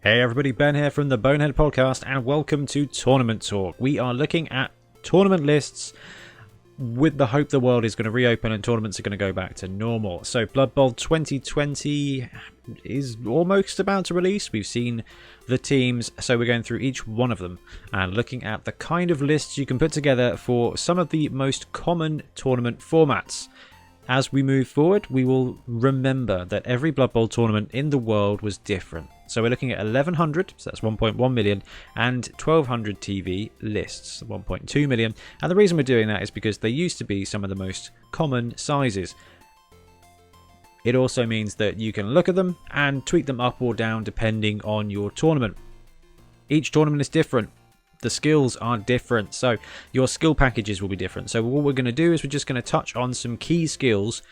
Hey everybody, Ben here from the Bonehead podcast and welcome to Tournament Talk. We are looking at tournament lists with the hope the world is going to reopen and tournaments are going to go back to normal. So Blood Bowl 2020 is almost about to release. We've seen the teams, so we're going through each one of them and looking at the kind of lists you can put together for some of the most common tournament formats. As we move forward, we will remember that every Blood Bowl tournament in the world was different. So we're looking at 1100, so that's 1.1 million, and 1200 TV lists, 1.2 million. And the reason we're doing that is because they used to be some of the most common sizes. It also means that you can look at them and tweak them up or down depending on your tournament. Each tournament is different. The skills are different, so your skill packages will be different. So what we're going to do is we're just going to touch on some key skills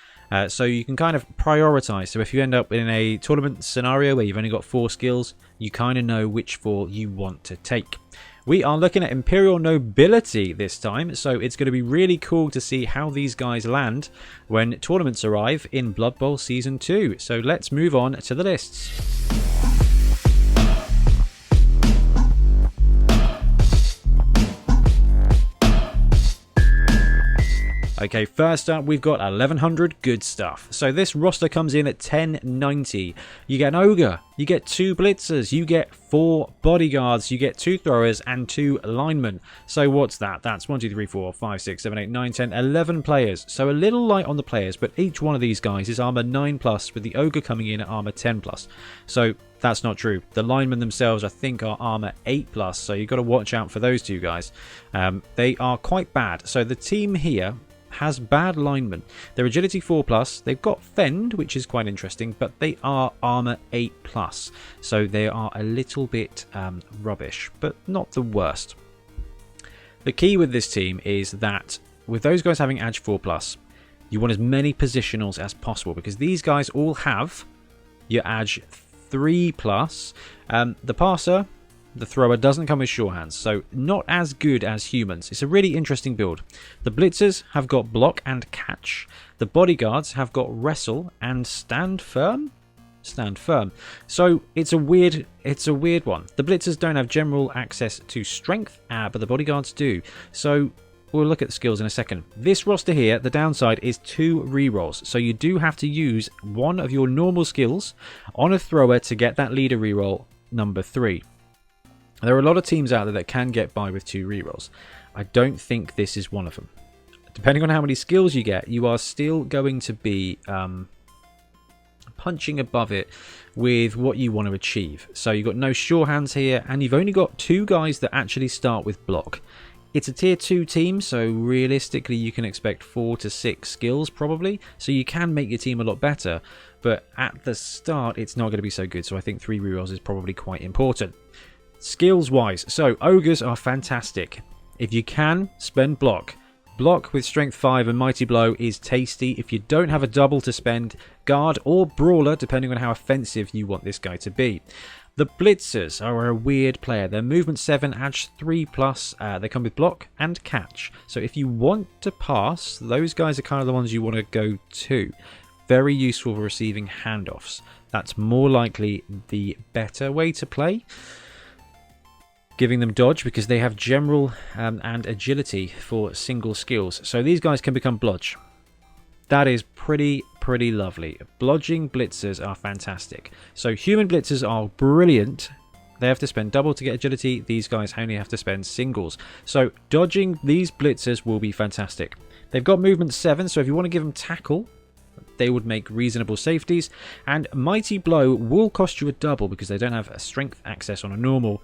so you can kind of prioritize. So if you end up in a tournament scenario where you've only got 4 skills, you kind of know which 4 you want to take. We are looking at Imperial Nobility this time, so it's going to be really cool to see how these guys land when tournaments arrive in Blood Bowl Season 2. So let's move on to the lists. Okay, first up, we've got 1100 good stuff. So this roster comes in at 1090. You get an ogre, you get 2 blitzers, you get 4 bodyguards, you get 2 throwers and 2 linemen. So what's that? That's 1, 2, 3, 4, 5, 6, 7, 8, 9, 10, 11 players. So a little light on the players, but each one of these guys is armor 9+, with the ogre coming in at armor 10+. So that's not true. The linemen themselves, I think, are armor 8+, so you've got to watch out for those 2 guys. They are quite bad. So the team here has bad linemen. They're agility 4+, they've got fend, which is quite interesting, but they are armor 8+, so they are a little bit rubbish, but not the worst. The key with this team is that with those guys having ag 4+, you want as many positionals as possible, because these guys all have your ag 3+. The passer, the thrower, doesn't come with sure hands, so not as good as humans. It's a really interesting build. The blitzers have got block and catch. The bodyguards have got wrestle and stand firm. So it's a weird one. The blitzers don't have general access to strength, but the bodyguards do. So we'll look at the skills in a second. This roster here, the downside is 2 rerolls. So you do have to use one of your normal skills on a thrower to get that leader reroll number 3. There are a lot of teams out there that can get by with 2 rerolls. I don't think this is one of them. Depending on how many skills you get, you are still going to be punching above it with what you want to achieve. So you've got no sure hands here, and you've only got 2 guys that actually start with block. It's a tier 2 team, so realistically you can expect 4 to 6 skills probably. So you can make your team a lot better, but at the start it's not going to be so good. So I think 3 rerolls is probably quite important. Skills wise, so ogres are fantastic. If you can, spend block. Block with strength 5 and mighty blow is tasty. If you don't have a double to spend, guard or brawler, depending on how offensive you want this guy to be. The blitzers are a weird player. They're movement 7, ag 3+. They come with block and catch. So if you want to pass, those guys are kind of the ones you want to go to. Very useful for receiving handoffs. That's more likely the better way to play. Giving them dodge because they have general and agility for single skills. So these guys can become blodge. That is pretty lovely. Blodging blitzers are fantastic. So human blitzers are brilliant. They have to spend double to get agility. These guys only have to spend singles. So dodging these blitzers will be fantastic. They've got movement 7, so if you want to give them tackle, they would make reasonable safeties. And mighty blow will cost you a double because they don't have a strength access on a normal.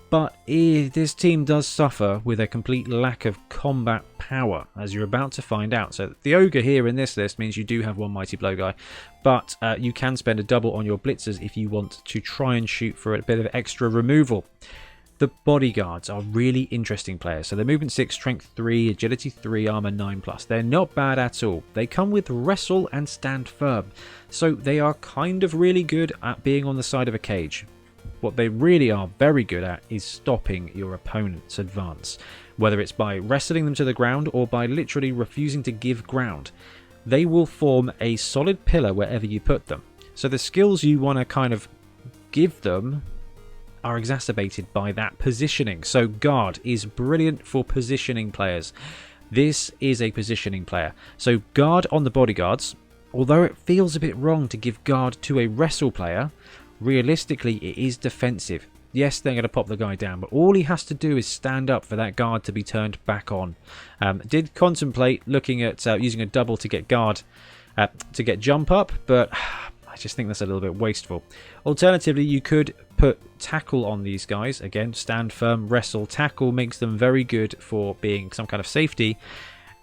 But this team does suffer with a complete lack of combat power, as you're about to find out. So the ogre here in this list means you do have one mighty blow guy, but you can spend a double on your blitzers if you want to try and shoot for a bit of extra removal. The bodyguards are really interesting players. So they're movement 6, strength 3, agility 3, armor 9+. They're not bad at all. They come with wrestle and stand firm. So they are kind of really good at being on the side of a cage. What they really are very good at is stopping your opponent's advance, whether it's by wrestling them to the ground or by literally refusing to give ground. They will form a solid pillar wherever you put them. So the skills you want to kind of give them are exacerbated by that positioning. So guard is brilliant for positioning players. This is a positioning player. So guard on the bodyguards, although it feels a bit wrong to give guard to a wrestle player, realistically it is defensive. Yes, they're going to pop the guy down, but all he has to do is stand up for that guard to be turned back on. Did contemplate looking at using a double to get guard, to get jump up, but I just think that's a little bit wasteful. Alternatively, you could put tackle on these guys. Again, stand firm, wrestle. Tackle makes them very good for being some kind of safety.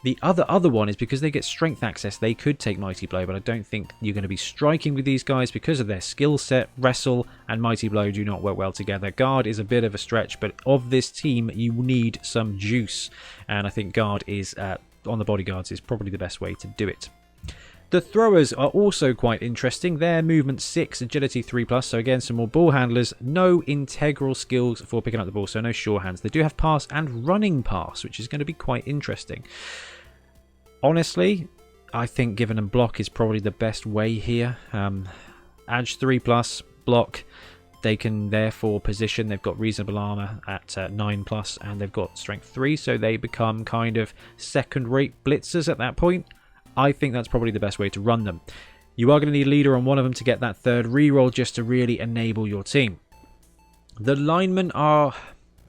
The other one is because they get strength access, they could take Mighty Blow, but I don't think you're going to be striking with these guys because of their skill set. Wrestle and Mighty Blow do not work well together. Guard is a bit of a stretch, but of this team, you need some juice. And I think guard is, on the bodyguards, is probably the best way to do it. The throwers are also quite interesting. They're movement 6, agility 3+, so again some more ball handlers. No integral skills for picking up the ball, so no sure hands. They do have pass and running pass, which is going to be quite interesting. Honestly, I think giving them block is probably the best way here. Ag 3+, block. They can therefore position. They've got reasonable armor at 9+, and they've got strength 3, so they become kind of second-rate blitzers at that point. I think that's probably the best way to run them. You are going to need leader on one of them to get that third reroll just to really enable your team. The linemen are...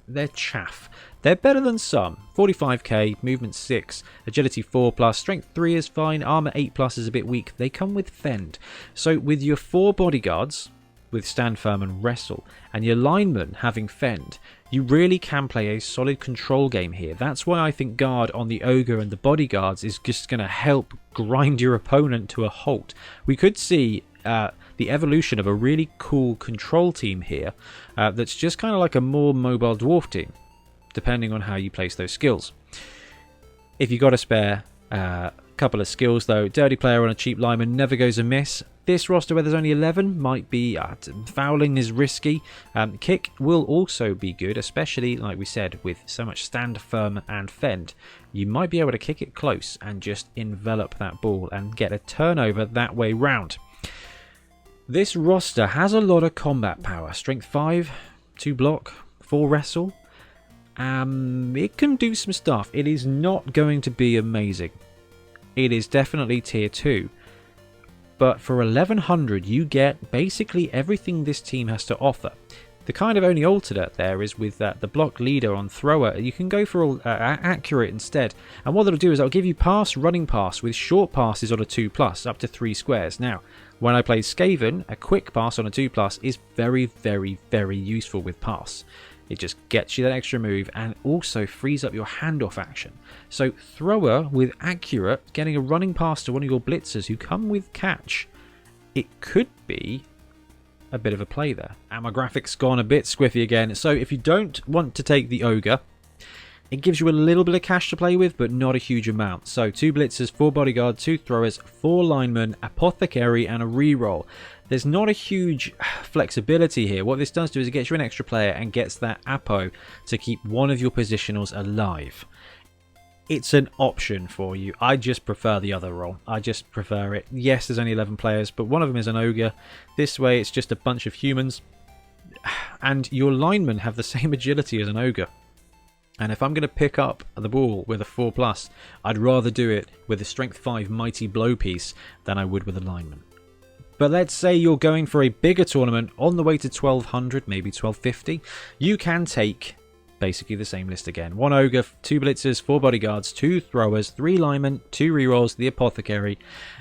they're chaff. They're better than some. 45k, movement 6, agility 4+, strength 3 is fine, armor 8+ is a bit weak. They come with fend. So with your 4 bodyguards, with stand firm and wrestle, and your linemen having fend, you really can play a solid control game here. That's why I think guard on the ogre and the bodyguards is just going to help grind your opponent to a halt. We could see the evolution of a really cool control team here that's just kind of like a more mobile dwarf team, depending on how you place those skills. If you got a spare couple of skills though, dirty player on a cheap lineman never goes amiss. This roster where there's only 11 might be, fouling is risky. Kick will also be good, especially like we said with so much stand firm and fend. You might be able to kick it close and just envelop that ball and get a turnover that way round. This roster has a lot of combat power. Strength 5, 2 block, 4 wrestle. It can do some stuff. It is not going to be amazing. It is definitely tier 2. But for 1100 you get basically everything this team has to offer. The kind of only alternate there is with the block leader on thrower. You can go for accurate instead. And what it'll do is it'll give you pass, running pass with short passes on a 2+, up to 3 squares. Now, when I play Skaven, a quick pass on a 2+ is very, very, very useful with pass. It just gets you that extra move and also frees up your handoff action. So thrower with accurate, getting a running pass to one of your blitzers who come with catch, it could be a bit of a play there. And my graphics gone a bit squiffy again. So if you don't want to take the ogre, it gives you a little bit of cash to play with, but not a huge amount. So 2 blitzers, 4 bodyguard, 2 throwers, 4 linemen, apothecary, and a reroll. There's not a huge flexibility here. What this does do is it gets you an extra player and gets that apo to keep one of your positionals alive. It's an option for you. I just prefer the other role. I just prefer it. Yes, there's only 11 players, but one of them is an ogre. This way, it's just a bunch of humans. And your linemen have the same agility as an ogre. And if I'm going to pick up the ball with a 4+, I'd rather do it with a strength 5 mighty blow piece than I would with a lineman. But let's say you're going for a bigger tournament on the way to 1200, maybe 1250. You can take basically the same list again. 1 ogre, 2 blitzers, 4 bodyguards, 2 throwers, 3 linemen, 2 rerolls, the apothecary.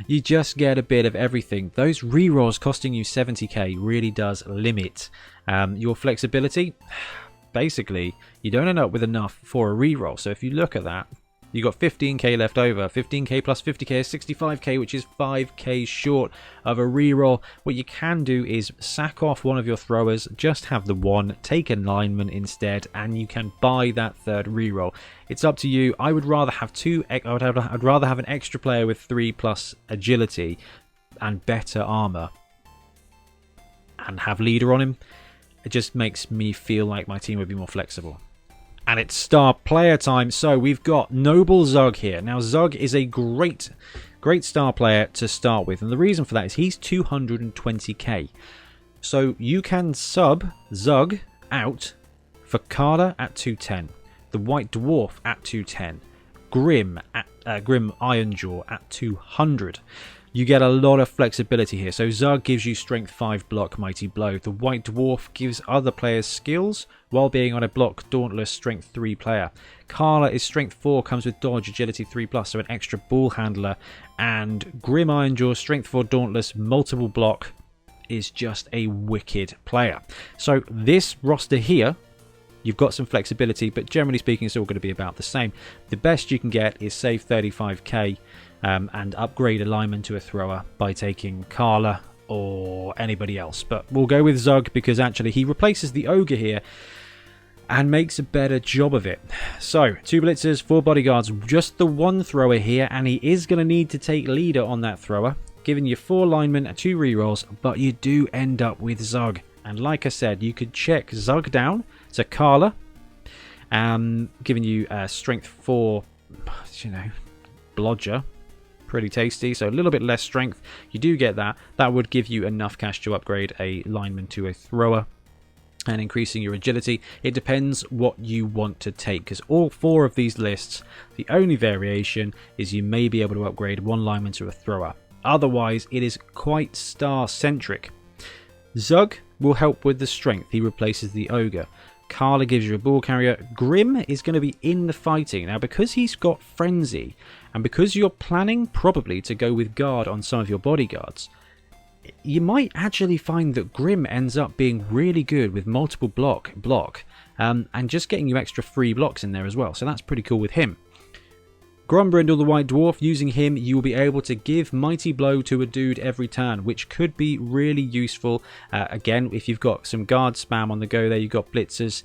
You just get a bit of everything. Those rerolls costing you 70k really does limit your flexibility. Basically, you don't end up with enough for a reroll. So if you look at that, you got 15k left over. 15k plus 50k is 65k, which is 5k short of a reroll. What you can do is sack off one of your throwers, just have the one, take a lineman instead, and you can buy that third reroll. It's up to you. I would rather have I'd rather have an extra player with 3+ agility and better armor and have leader on him. It just makes me feel like my team would be more flexible. And it's star player time. So we've got Noble Zug here. Now Zug is a great star player to start with. And the reason for that is he's 220k. So you can sub Zug out for Carla at 210, the White Dwarf at 210, Grim Ironjaw at 200. You get a lot of flexibility here. So Zug gives you strength 5 block Mighty Blow. The White Dwarf gives other players skills while being on a block Dauntless strength 3 player. Carla is strength 4, comes with dodge, agility 3+, so an extra ball handler. And Grim Ironjaw, strength 4 Dauntless, multiple block, is just a wicked player. So this roster here, you've got some flexibility, but generally speaking it's all going to be about the same. The best you can get is save 35k and upgrade a lineman to a thrower by taking Carla or anybody else. But we'll go with Zug because actually he replaces the Ogre here and makes a better job of it. So 2 blitzers, 4 bodyguards, just the 1 thrower here, and he is going to need to take leader on that thrower, giving you 4 linemen and 2 rerolls, but you do end up with Zug. And like I said, you could check Zug down to Carla, giving you strength 4, blodger. Pretty tasty, so a little bit less strength. You do get that. That would give you enough cash to upgrade a lineman to a thrower and increasing your agility. It depends what you want to take, because all 4 of these lists, the only variation is you may be able to upgrade 1 lineman to a thrower. Otherwise, it is quite star-centric. Zug will help with the strength. He replaces the Ogre. Carla gives you a ball carrier. Grim is going to be in the fighting. Now, because he's got Frenzy, and because you're planning probably to go with guard on some of your bodyguards, you might actually find that Grim ends up being really good with multiple block, and just getting you extra free blocks in there as well. So that's pretty cool with him. Grombrindle the White Dwarf, using him you will be able to give Mighty Blow to a dude every turn, which could be really useful. Again, if you've got some guard spam on the go there, you've got blitzers,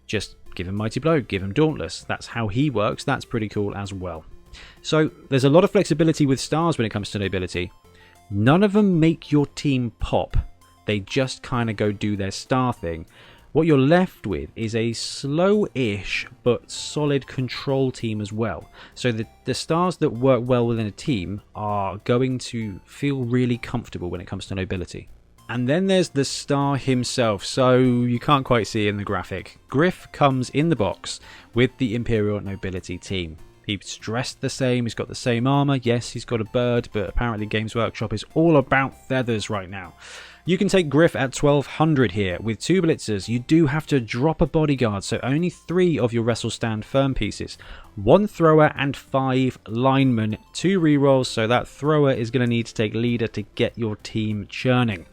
just give him Mighty Blow, give him Dauntless. That's how he works. That's pretty cool as well. So there's a lot of flexibility with stars when it comes to nobility. None of them make your team pop. They just kind of go do their star thing. What you're left with is a slow-ish but solid control team as well. So the stars that work well within a team are going to feel really comfortable when it comes to nobility. And then there's the star himself, so you can't quite see in the graphic. Griff comes in the box with the Imperial Nobility team. He's dressed the same, he's got the same armor. Yes, he's got a bird, but apparently Games Workshop is all about feathers right now. You can take Griff at 1200 here with 2 blitzers. You do have to drop a bodyguard, so only 3 of your wrestle stand firm pieces, 1 thrower and 5 linemen, 2 rerolls, so that thrower is going to need to take leader to get your team churning.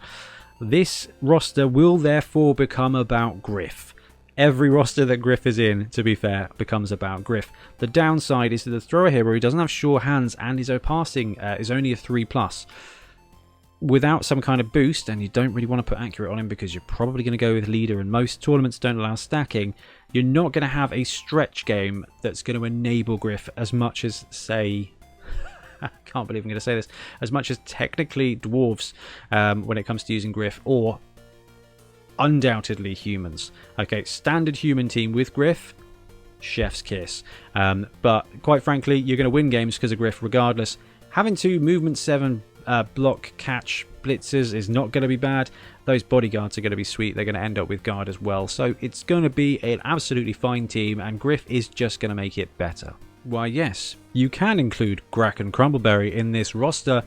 This roster will therefore become about Griff. Every roster that Griff is in, to be fair, becomes about Griff. The downside is that the thrower hero, he doesn't have sure hands, and his passing is only a 3+. Without some kind of boost, and you don't really want to put accurate on him because you're probably going to go with leader, and most tournaments don't allow stacking, you're not going to have a stretch game that's going to enable Griff as much as, say, I can't believe I'm going to say this, as much as technically dwarves when it comes to using Griff, or undoubtedly humans. Okay, standard human team with Griff, chef's kiss. But quite frankly, you're going to win games because of Griff regardless. Having 2 movement 7 block catch blitzers is not going to be bad. Those bodyguards are going to be sweet. They're going to end up with guard as well. So it's going to be an absolutely fine team, and Griff is just going to make it better. Why yes, you can include Grack and Crumbleberry in this roster.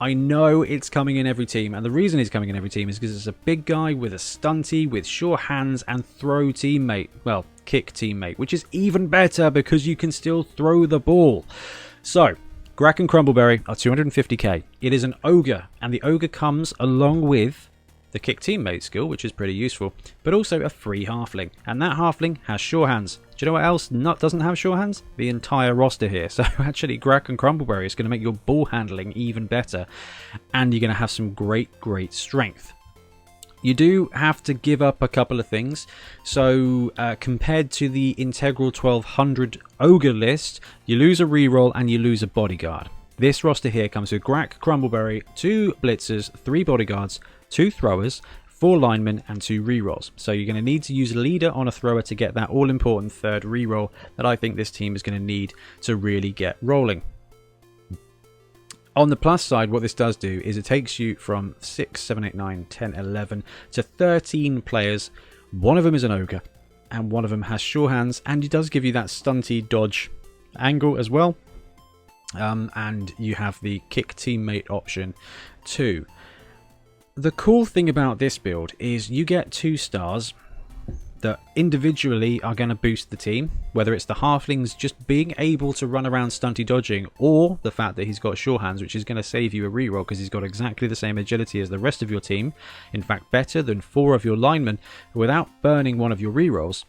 I know it's coming in every team, and the reason he's coming in every team is because it's a big guy with a stunty, with sure hands and throw teammate. Well, kick teammate, which is even better because you can still throw the ball. So Grack and Crumbleberry are 250k. It is an ogre, and the ogre comes along with the kick teammate skill, which is pretty useful, but also a free halfling, and that halfling has sure hands. Do you know what else doesn't have sure hands? The entire roster here. So actually Grack and Crumbleberry is going to make your ball handling even better, and you're going to have some great strength. You do have to give up a couple of things. So compared to the Integral 1200 Ogre list, you lose a reroll and you lose a bodyguard. This roster here comes with Grack, Crumbleberry, 2 blitzers, 3 bodyguards, 2 throwers, 4 linemen and 2 rerolls. So you're going to need to use a leader on a thrower to get that all-important 3rd reroll that I think this team is going to need to really get rolling. On the plus side, what this does do is it takes you from 6, 7, 8, 9, 10, 11 to 13 players One of them is an ogre, and one of them has sure hands, and he does give you that stunty dodge angle as well. And you have the kick teammate option too. The cool thing about this build is you get 2 stars that individually are going to boost the team, whether it's the halflings just being able to run around stunty dodging, or the fact that he's got sure hands, which is going to save you a reroll because he's got exactly the same agility as the rest of your team, in fact better than 4 of your linemen, without burning one of your rerolls.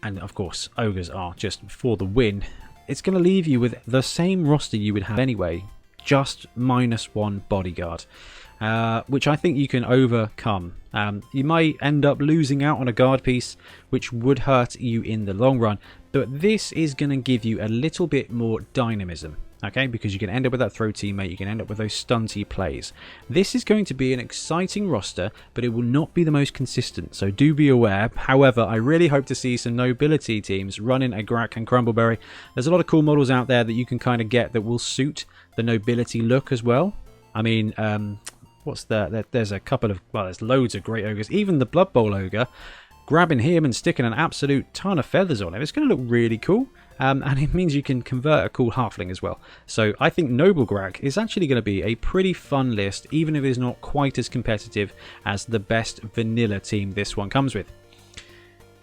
And of course ogres are just for the win. It's going to leave you with the same roster you would have anyway, just -1 bodyguard, which I think you can overcome. You might end up losing out on a guard piece, which would hurt you in the long run, but this is going to give you a little bit more dynamism, okay? Because you can end up with that throw teammate, you can end up with those stunty plays. This is going to be an exciting roster, but it will not be the most consistent, so do be aware. However, I really hope to see some nobility teams running a Grack and Crumbleberry. There's a lot of cool models out there that you can kind of get that will suit the nobility look as well. I mean, what's that? There's a couple of, well, there's loads of great ogres. Even the Blood Bowl ogre, grabbing him and sticking an absolute ton of feathers on him, it's going to look really cool. And it means you can convert a cool halfling as well. So I think Noble Grack is actually going to be a pretty fun list, even if it's not quite as competitive as the best vanilla team this one comes with.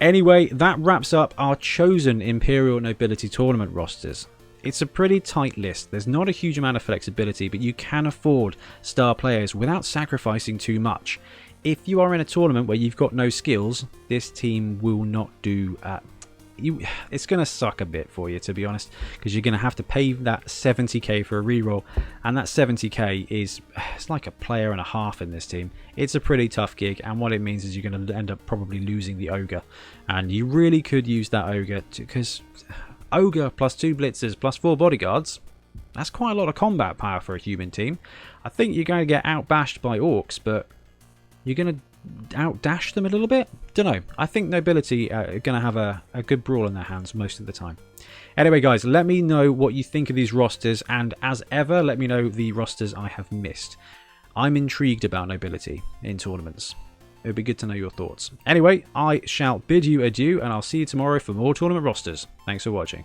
Anyway, that wraps up our chosen Imperial Nobility Tournament rosters. It's a pretty tight list. There's not a huge amount of flexibility, but you can afford star players without sacrificing too much. If you are in a tournament where you've got no skills, this team will not do... it's going to suck a bit for you, to be honest, because you're going to have to pay that 70k for a reroll, and that 70k it's like a player and a half in this team. It's a pretty tough gig, and what it means is you're going to end up probably losing the ogre, and you really could use that ogre because ogre plus 2 blitzers plus 4 bodyguards, that's quite a lot of combat power for a human team. I think you're going to get outbashed by orcs, but you're going to outdash them a little bit. Don't know. I think nobility are going to have a good brawl in their hands most of the time. Anyway, guys, let me know what you think of these rosters, and as ever, let me know the rosters I have missed. I'm intrigued about nobility in tournaments. It would be good to know your thoughts. Anyway, I shall bid you adieu, and I'll see you tomorrow for more tournament rosters. Thanks for watching.